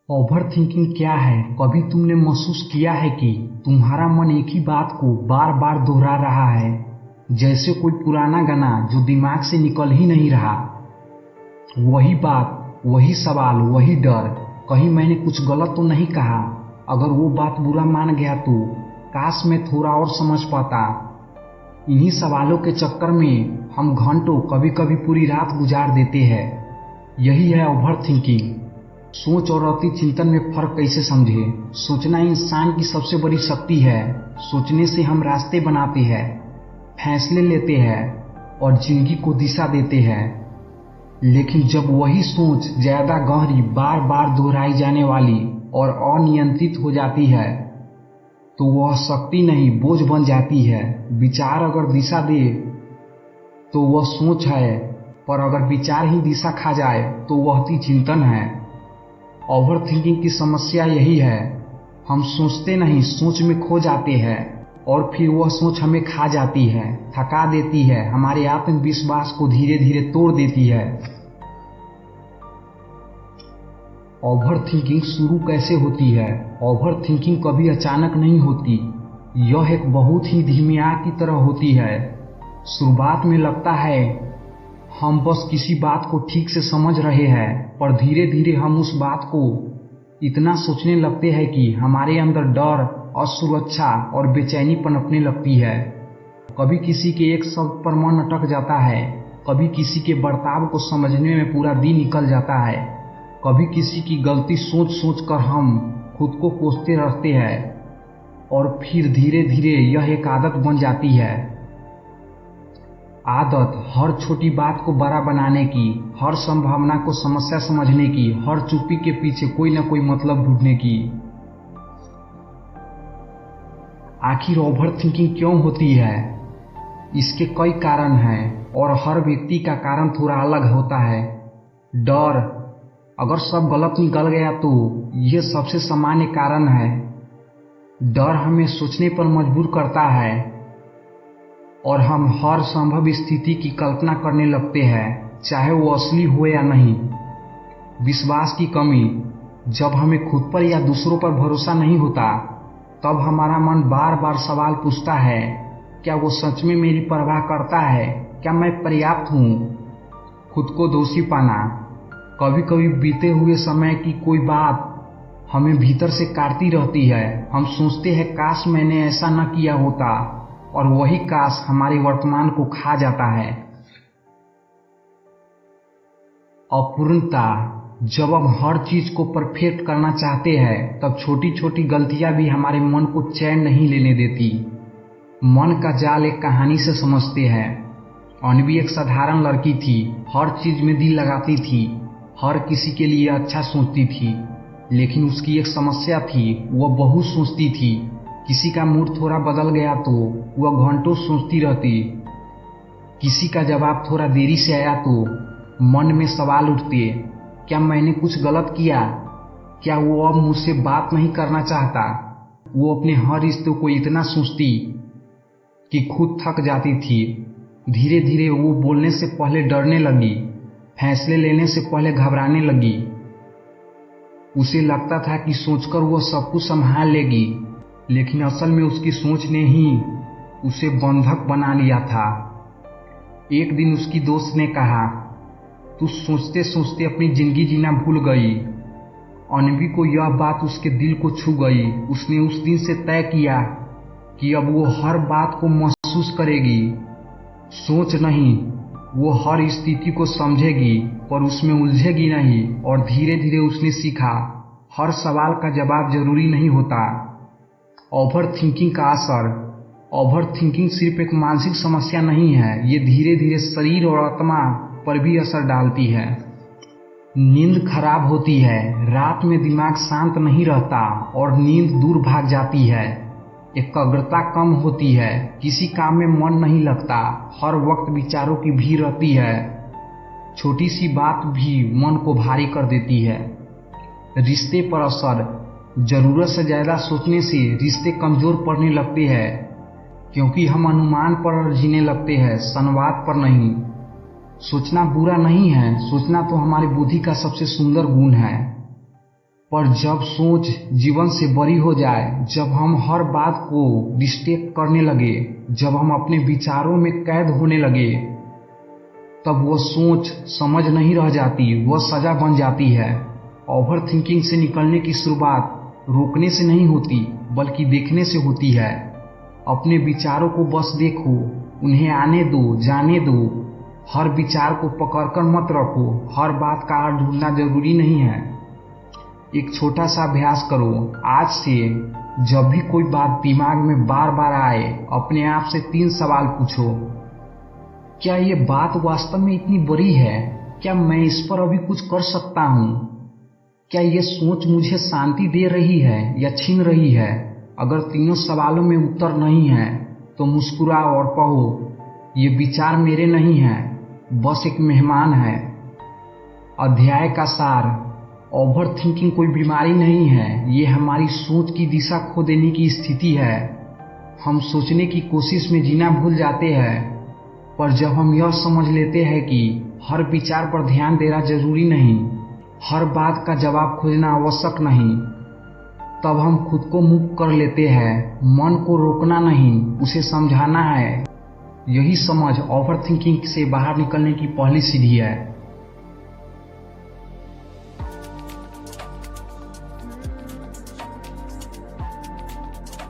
Over thinking क्या है? कभी तुमने महसूस किया है कि तुम्हारा मन एक ही बात को बार बार दोहरा रहा है, जैसे कोई पुराना गाना जो दिमाग से निकल ही नहीं रहा। वही बात, वही सवाल, वही डर, कहीं मैंने कुछ गलत तो नहीं कहा? अगर वो बात बुरा मान गया तो काश मैं थोड़ा और समझ पाता। इन्हीं सवालों के चक्कर में हम घंटों, कभी कभी पूरी रात गुजार देते हैं। यही है ओवर थिंकिंग। सोच और अति चिंतन में फर्क कैसे समझे? सोचना इंसान की सबसे बड़ी शक्ति है। सोचने से हम रास्ते बनाते हैं, फैसले लेते हैं और जिंदगी को दिशा देते हैं। लेकिन जब वही सोच ज्यादा गहरी, बार बार दोहराई जाने वाली और अनियंत्रित हो जाती है तो वह शक्ति नहीं, बोझ बन जाती है। विचार अगर दिशा दे तो वह सोच है, पर अगर विचार ही दिशा खा जाए तो वह अति चिंतन है। ओवर थिंकिंग की समस्या यही है, हम सोचते नहीं, सोच में खो जाते हैं और फिर वह सोच हमें खा जाती है, थका देती है, हमारे आत्मविश्वास को धीरे धीरे तोड़ देती है। ओवर थिंकिंग शुरू कैसे होती है? ओवर थिंकिंग कभी अचानक नहीं होती, यह एक बहुत ही धीमी आग की तरह होती है। शुरुआत में लगता है हम बस किसी बात को ठीक से समझ रहे हैं, पर धीरे धीरे हम उस बात को इतना सोचने लगते हैं कि हमारे अंदर डर, असुरक्षा और बेचैनी पनपने लगती है। कभी किसी के एक शब्द पर मन अटक जाता है, कभी किसी के बर्ताव को समझने में पूरा दिन निकल जाता है, कभी किसी की गलती सोच सोच कर हम खुद को कोसते रहते हैं और फिर धीरे धीरे यह एक आदत बन जाती है। आदत हर छोटी बात को बड़ा बनाने की, हर संभावना को समस्या समझने की, हर चुप्पी के पीछे कोई न कोई मतलब ढूंढने की। आखिर ओवर थिंकिंग क्यों होती है? इसके कई कारण हैं और हर व्यक्ति का कारण थोड़ा अलग होता है। डर, अगर सब गलत निकल गया तो यह सबसे सामान्य कारण है। डर हमें सोचने पर मजबूर करता है और हम हर संभव स्थिति की कल्पना करने लगते हैं, चाहे वो असली हो या नहीं। विश्वास की कमी, जब हमें खुद पर या दूसरों पर भरोसा नहीं होता तब हमारा मन बार बार सवाल पूछता है, क्या वो सच में मेरी परवाह करता है? क्या मैं पर्याप्त हूँ? खुद को दोषी पाना, कभी कभी बीते हुए समय की कोई बात हमें भीतर से काटती रहती है। हम सोचते हैं काश मैंने ऐसा न किया होता, और वही काश हमारे वर्तमान को खा जाता है। अपूर्णता, जब हम हर चीज को परफेक्ट करना चाहते हैं तब छोटी छोटी गलतियां भी हमारे मन को चैन नहीं लेने देती। मन का जाल एक कहानी से समझते हैं। अन्वी एक साधारण लड़की थी, हर चीज में दिल लगाती थी, हर किसी के लिए अच्छा सोचती थी। लेकिन उसकी एक समस्या थी, वह बहुत सोचती थी। किसी का मूड थोड़ा बदल गया तो वह घंटों सोचती रहती। किसी का जवाब थोड़ा देरी से आया तो मन में सवाल उठते, क्या मैंने कुछ गलत किया? क्या वो अब मुझसे बात नहीं करना चाहता? वो अपने हर रिश्ते को इतना सोचती कि खुद थक जाती थी। धीरे धीरे वो बोलने से पहले डरने लगी, फैसले लेने से पहले घबराने लगी। उसे लगता था कि सोचकर वो सब कुछ संभाल लेगी, लेकिन असल में उसकी सोच ने ही उसे बंधक बना लिया था। एक दिन उसकी दोस्त ने कहा, तू सोचते सोचते अपनी जिंदगी जीना भूल गई। अन्वी को यह बात उसके दिल को छू गई। उसने उस दिन से तय किया कि अब वो हर बात को महसूस करेगी, सोच नहीं। वो हर स्थिति को समझेगी पर उसमें उलझेगी नहीं। और धीरे धीरे उसने सीखा, हर सवाल का जवाब जरूरी नहीं होता। ओवर थिंकिंग का असर, ओवर थिंकिंग सिर्फ एक मानसिक समस्या नहीं है, ये धीरे धीरे शरीर और आत्मा पर भी असर डालती है। नींद खराब होती है, रात में दिमाग शांत नहीं रहता और नींद दूर भाग जाती है। एकाग्रता कम होती है, किसी काम में मन नहीं लगता, हर वक्त विचारों की भीड़ रहती है। छोटी सी बात भी मन को भारी कर देती है। रिश्ते पर असर, जरूरत से ज्यादा सोचने से रिश्ते कमजोर पड़ने लगते हैं, क्योंकि हम अनुमान पर जीने लगते हैं, संवाद पर नहीं। सोचना बुरा नहीं है, सोचना तो हमारी बुद्धि का सबसे सुंदर गुण है, पर जब सोच जीवन से बड़ी हो जाए, जब हम हर बात को डिस्ट्रैक्ट करने लगे, जब हम अपने विचारों में कैद होने लगे, तब वह सोच समझ नहीं रह जाती, वह सजा बन जाती है। ओवर थिंकिंग से निकलने की शुरुआत रोकने से नहीं होती, बल्कि देखने से होती है। अपने विचारों को बस देखो, उन्हें आने दो, जाने दो। हर विचार को पकड़कर मत रखो, हर बात का अर्थ ढूंढना जरूरी नहीं है। एक छोटा सा अभ्यास करो। आज से जब भी कोई बात दिमाग में बार बार आए, अपने आप से 3 सवाल पूछो। क्या ये बात वास्तव में इतनी बड़ी है? क्या मैं इस पर अभी कुछ कर सकता हूँ? क्या ये सोच मुझे शांति दे रही है या छीन रही है? अगर तीनों सवालों में उत्तर नहीं है तो मुस्कुराओ और कहो, ये विचार मेरे नहीं है, बस एक मेहमान है। अध्याय का सार: ओवर थिंकिंग कोई बीमारी नहीं है, ये हमारी सोच की दिशा खो देने की स्थिति है। हम सोचने की कोशिश में जीना भूल जाते हैं, पर जब हम यह समझ लेते हैं कि हर विचार पर ध्यान देना जरूरी नहीं, हर बात का जवाब खोजना आवश्यक नहीं, तब हम खुद को मुक्त कर लेते हैं। मन को रोकना नहीं, उसे समझाना है। यही समझ ओवर थिंकिंग से बाहर निकलने की पहली सीढ़ी है।